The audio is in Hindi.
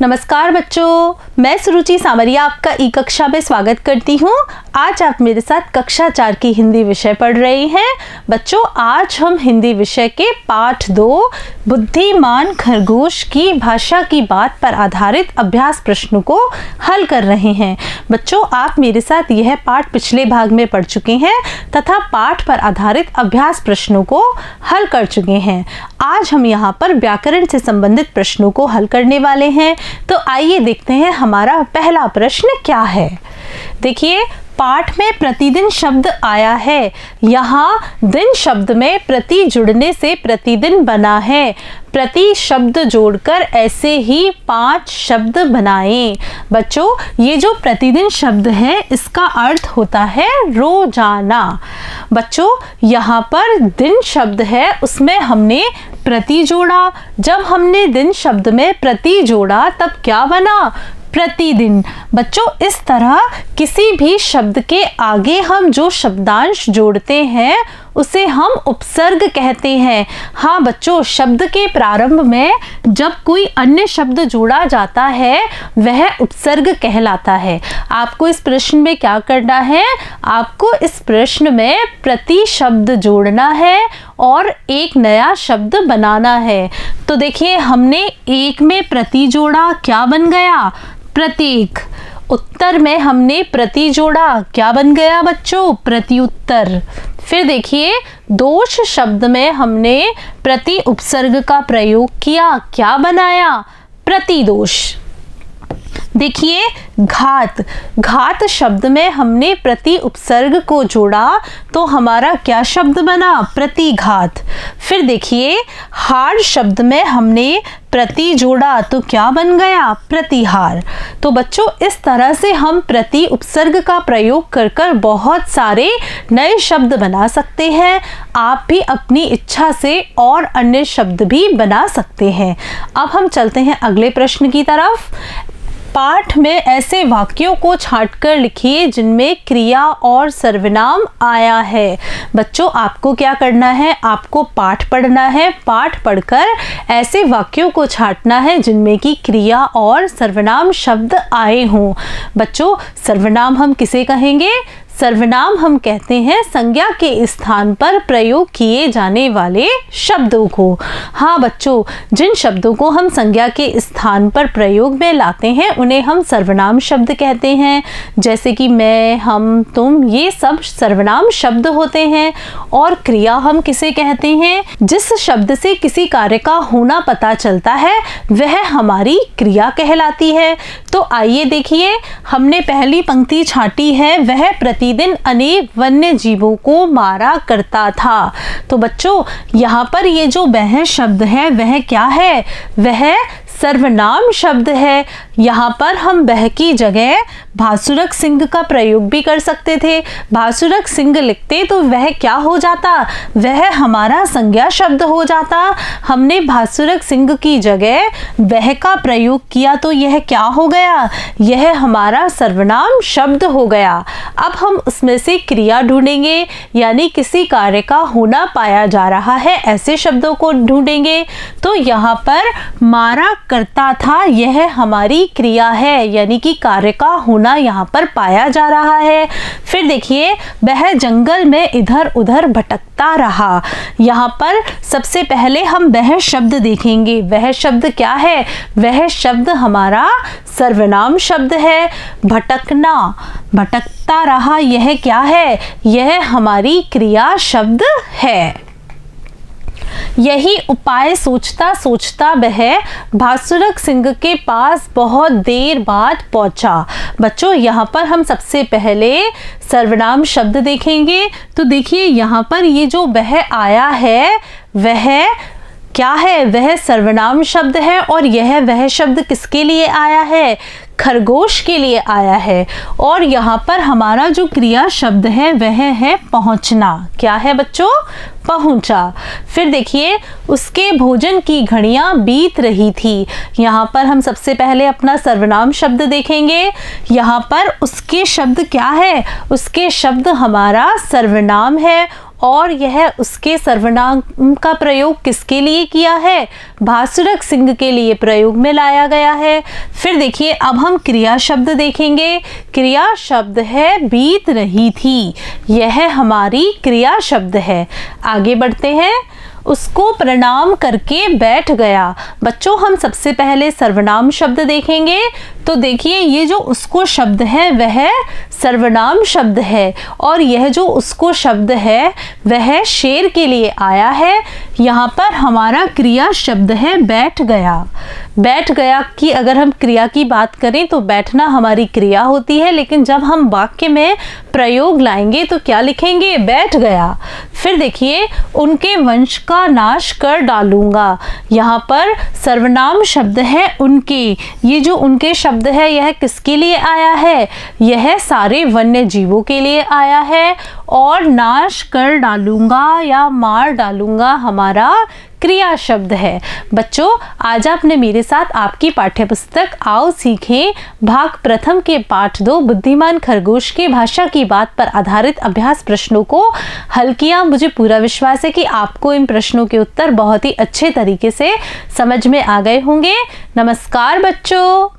नमस्कार बच्चों, मैं सुरुचि सामरिया आपका ई कक्षा में स्वागत करती हूँ। आज आप मेरे साथ कक्षा 4 की हिंदी विषय पढ़ रहे हैं। बच्चों, आज हम हिंदी विषय के पाठ 2 बुद्धिमान खरगोश की भाषा की बात पर आधारित अभ्यास प्रश्नों को हल कर रहे हैं। बच्चों, आप मेरे साथ यह पाठ पिछले भाग में पढ़ चुके हैं तथा पाठ पर आधारित अभ्यास प्रश्नों को हल कर चुके हैं। आज हम यहाँ पर व्याकरण से संबंधित प्रश्नों को हल करने वाले हैं। तो आइए देखते हैं हमारा पहला प्रश्न क्या है। देखिए, पाठ में प्रतिदिन शब्द आया है। यहाँ दिन शब्द में प्रति जुड़ने से प्रतिदिन बना है। प्रति शब्द जोड़कर ऐसे ही 5 शब्द बनाएं। बच्चों, ये जो प्रतिदिन शब्द है इसका अर्थ होता है रोजाना। बच्चों, यहाँ पर दिन शब्द है, उसमें हमने प्रति जोड़ा। जब हमने दिन शब्द में प्रति जोड़ा तब क्या बना? प्रतिदिन। बच्चों, इस तरह किसी भी शब्द के आगे हम जो शब्दांश जोड़ते हैं उसे हम उपसर्ग कहते हैं। हाँ बच्चों, शब्द के प्रारंभ में जब कोई अन्य शब्द जोड़ा जाता है वह उपसर्ग कहलाता है। आपको इस प्रश्न में क्या करना है? आपको इस प्रश्न में प्रति शब्द जोड़ना है और एक नया शब्द बनाना है। तो देखिए, हमने एक में प्रति जोड़ा, क्या बन गया? प्रतीक। उत्तर में हमने प्रति जोड़ा, क्या बन गया बच्चों? प्रत्युत्तर। फिर देखिए, दोष शब्द में हमने प्रति उपसर्ग का प्रयोग किया, क्या बनाया? प्रतिदोष। देखिए, घात। घात शब्द में हमने प्रति उपसर्ग को जोड़ा तो हमारा क्या शब्द बना? प्रतिघात। फिर देखिए, हार शब्द में हमने प्रति जोड़ा तो क्या बन गया? प्रतिहार। तो बच्चों, इस तरह से हम प्रति उपसर्ग का प्रयोग कर बहुत सारे नए शब्द बना सकते हैं। आप भी अपनी इच्छा से और अन्य शब्द भी बना सकते हैं। अब हम चलते हैं अगले प्रश्न की तरफ। पाठ में ऐसे वाक्यों को छांटकर लिखिए जिनमें क्रिया और सर्वनाम आया है। बच्चों, आपको क्या करना है? आपको पाठ पढ़ना है। पाठ पढ़कर ऐसे वाक्यों को छांटना है जिनमें कि क्रिया और सर्वनाम शब्द आए हों। बच्चों, सर्वनाम हम किसे कहेंगे? सर्वनाम हम कहते हैं संज्ञा के स्थान पर प्रयोग किए जाने वाले शब्दों को। हाँ बच्चों, जिन शब्दों को हम संज्ञा के स्थान पर प्रयोग में लाते हैं उन्हें हम सर्वनाम शब्द कहते हैं। जैसे कि मैं, हम, तुम, ये सब सर्वनाम शब्द होते हैं। और क्रिया हम किसे कहते हैं? जिस शब्द से किसी कार्य का होना पता चलता है वह हमारी क्रिया कहलाती है। तो आइए देखिए, हमने पहली पंक्ति छांटी है, वह प्रतिदिन अनेक वन्य जीवों को मारा करता था। तो बच्चों, यहाँ पर ये जो वह शब्द है वह क्या है? वह सर्वनाम शब्द है। यहाँ पर हम वह की जगह भासुरक सिंह का प्रयोग भी कर सकते थे। भासुरक सिंह लिखते तो वह क्या हो जाता? वह हमारा संज्ञा शब्द हो जाता। हमने भासुरक सिंह की जगह वह का प्रयोग किया तो यह क्या हो गया? यह हमारा सर्वनाम शब्द हो गया। अब हम उसमें से क्रिया ढूंढेंगे, यानी किसी कार्य का होना पाया जा रहा है ऐसे शब्दों को ढूंढेंगे। तो यहाँ पर मारा करता था, यह हमारी क्रिया है, यानी कि कार्य का होना यहाँ पर पाया जा रहा है। फिर देखिए, वह जंगल में इधर उधर भटकता रहा। यहाँ पर सबसे पहले हम वह शब्द देखेंगे। वह शब्द क्या है? वह शब्द हमारा सर्वनाम शब्द है। भटकना, भटकता रहा, यह क्या है? यह हमारी क्रिया शब्द है। यही उपाय सोचता सोचता वह भासुरक सिंह के पास बहुत देर बाद पहुंचा। बच्चों, यहाँ पर हम सबसे पहले सर्वनाम शब्द देखेंगे। तो देखिए, यहाँ पर ये जो वह आया है वह क्या है? वह सर्वनाम शब्द है। और यह वह शब्द किसके लिए आया है? खरगोश के लिए आया है। और यहाँ पर हमारा जो क्रिया शब्द है वह है पहुंचना। क्या है बच्चों? पहुंचा। फिर देखिए, उसके भोजन की घड़ियां बीत रही थी। यहाँ पर हम सबसे पहले अपना सर्वनाम शब्द देखेंगे। यहाँ पर उसके शब्द क्या है? उसके शब्द हमारा सर्वनाम है। और यह उसके सर्वनाम का प्रयोग किसके लिए किया है? भासुरक सिंह के लिए प्रयोग में लाया गया है। फिर देखिए अब हम क्रिया शब्द देखेंगे। क्रिया शब्द है बीत रही थी, यह हमारी क्रिया शब्द है। आगे बढ़ते हैं। उसको प्रणाम करके बैठ गया। बच्चों हम सबसे पहले सर्वनाम शब्द देखेंगे। तो देखिए ये जो उसको शब्द है वह सर्वनाम शब्द है और यह जो उसको शब्द है वह शेर के लिए आया है। यहाँ पर हमारा क्रिया शब्द है बैठ गया। बैठ गया की अगर हम क्रिया की बात करें तो बैठना हमारी क्रिया होती है, लेकिन जब हम वाक्य में प्रयोग लाएंगे तो क्या लिखेंगे? बैठ गया। फिर देखिए उनके वंश का नाश कर डालूंगा। यहाँ पर सर्वनाम शब्द है उनके। ये जो उनके शब्द है यह किसके लिए आया है? यह सारे वन्य जीवों के लिए आया है। और नाश कर डालूंगा या मार डालूंगा हमारा क्रिया शब्द है। बच्चों आज आपने मेरे साथ आपकी पाठ्यपुस्तक आओ सीखें भाग प्रथम के पाठ 2 बुद्धिमान खरगोश के भाषा की बात पर आधारित अभ्यास प्रश्नों को हल किया। मुझे पूरा विश्वास है कि आपको इन प्रश्नों के उत्तर बहुत ही अच्छे तरीके से समझ में आ गए होंगे। नमस्कार बच्चों।